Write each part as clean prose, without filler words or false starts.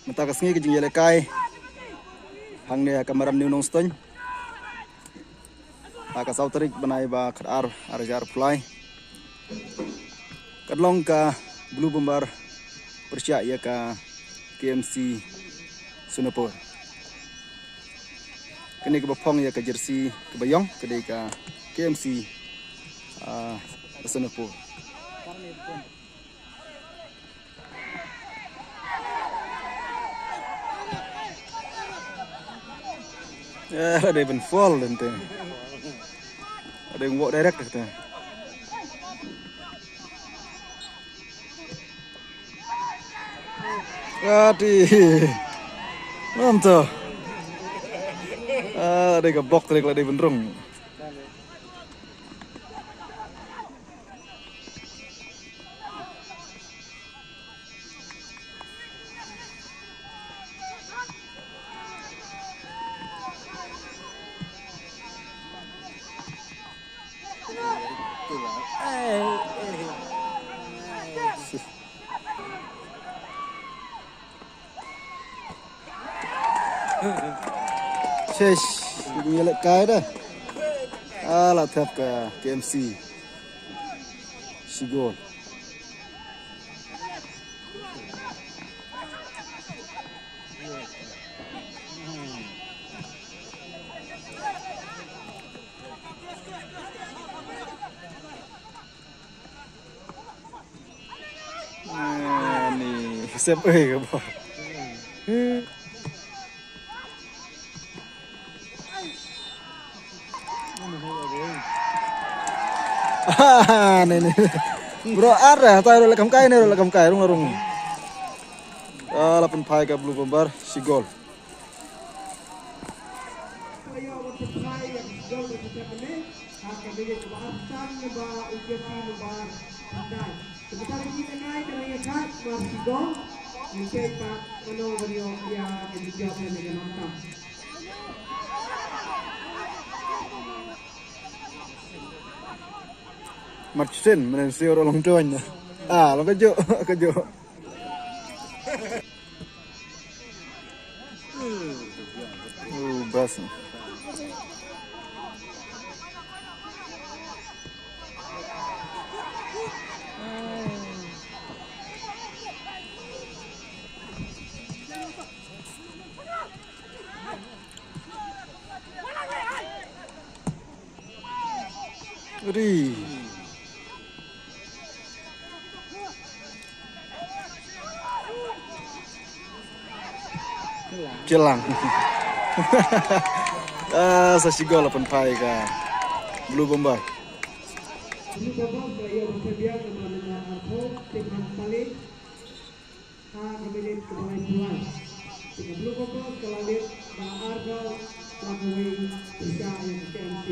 Mata kasngi ke jingile kai hangnya kamaram new nongstone aka sautrik banai ba khar arjar fly kadlong ka blue bomber persia ya ka KMC Sunapur kini ke bapong ya ka jersey ke bayong kedai ka KMC Sunapur ada even fall dan tu ada yang walk direct tu mantap ada yang block tadi kalau ada benerung Shesh, ini lek kai dah. Alah tap ke KMC. Sigol. Ni siapa ke boh? Nih. Bro arah tahu lekam kai rung. Lapun pai ke blue bomber Sigol. Marcin menensi orang long tuanya. Long kejo. Bas. Ri. Jelang. Sa Sigol lapun pai ka blue bomber. Blue bomber saya bersedia dengan aku dengan paling kemudian kembali pulang. Dengan blue bomber kelalit dan argo lakui bisa yang KMC.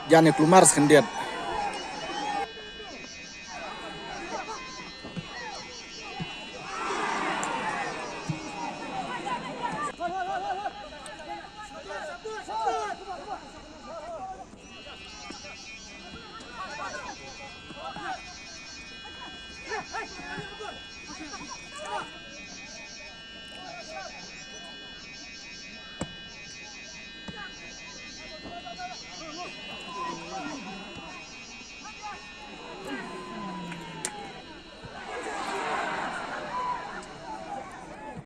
Jangan keluar sekendiat.